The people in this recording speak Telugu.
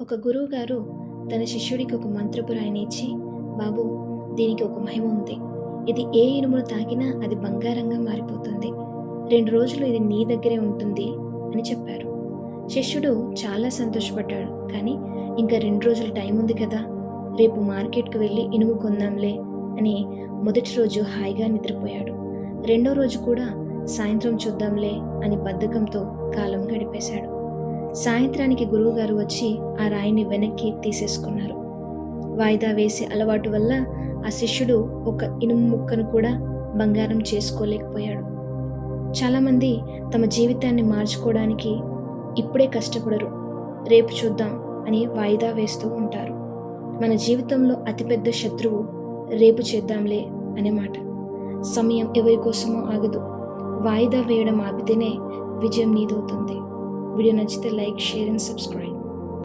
ఒక గురువు గారు తన శిష్యుడికి ఒక మంత్రపు రాయిని ఇచ్చి, బాబు, దీనికి ఒక మహిమ ఉంది. ఇది ఏ ఇనుమును తాకినా అది బంగారంగా మారిపోతుంది. 2 రోజులు ఇది నీ దగ్గరే ఉంటుంది అని చెప్పారు. శిష్యుడు చాలా సంతోషపడ్డాడు. కానీ ఇంకా 2 రోజులు టైం ఉంది కదా, రేపు మార్కెట్కి వెళ్ళి ఇనుము కొందాంలే అని మొదటి రోజు హాయిగా నిద్రపోయాడు. 2వ రోజు కూడా సాయంత్రం చూద్దాంలే అని బద్ధకంతో కాలం గడిపేశాడు. సాయంత్రానికి గురువుగారు వచ్చి ఆ రాయిని వెనక్కి తీసేసుకున్నారు. వాయిదా వేసే అలవాటు వల్ల ఆ శిష్యుడు ఒక ఇనుము ముక్కను కూడా బంగారం చేసుకోలేకపోయాడు. చాలామంది తమ జీవితాన్ని మార్చుకోవడానికి ఇప్పుడే కష్టపడరు, రేపు చూద్దాం అని వాయిదా వేస్తూ ఉంటారు. మన జీవితంలో అతిపెద్ద శత్రువు రేపు చేద్దాంలే అనే మాట. సమయం ఎవరి కోసమో ఆగదు. వాయిదా వేయడం ఆపితేనే విజయం నీదవుతుంది. వీడియో నచ్చితే లైక్, షేర్ అండ్ సబ్స్క్రైబ్.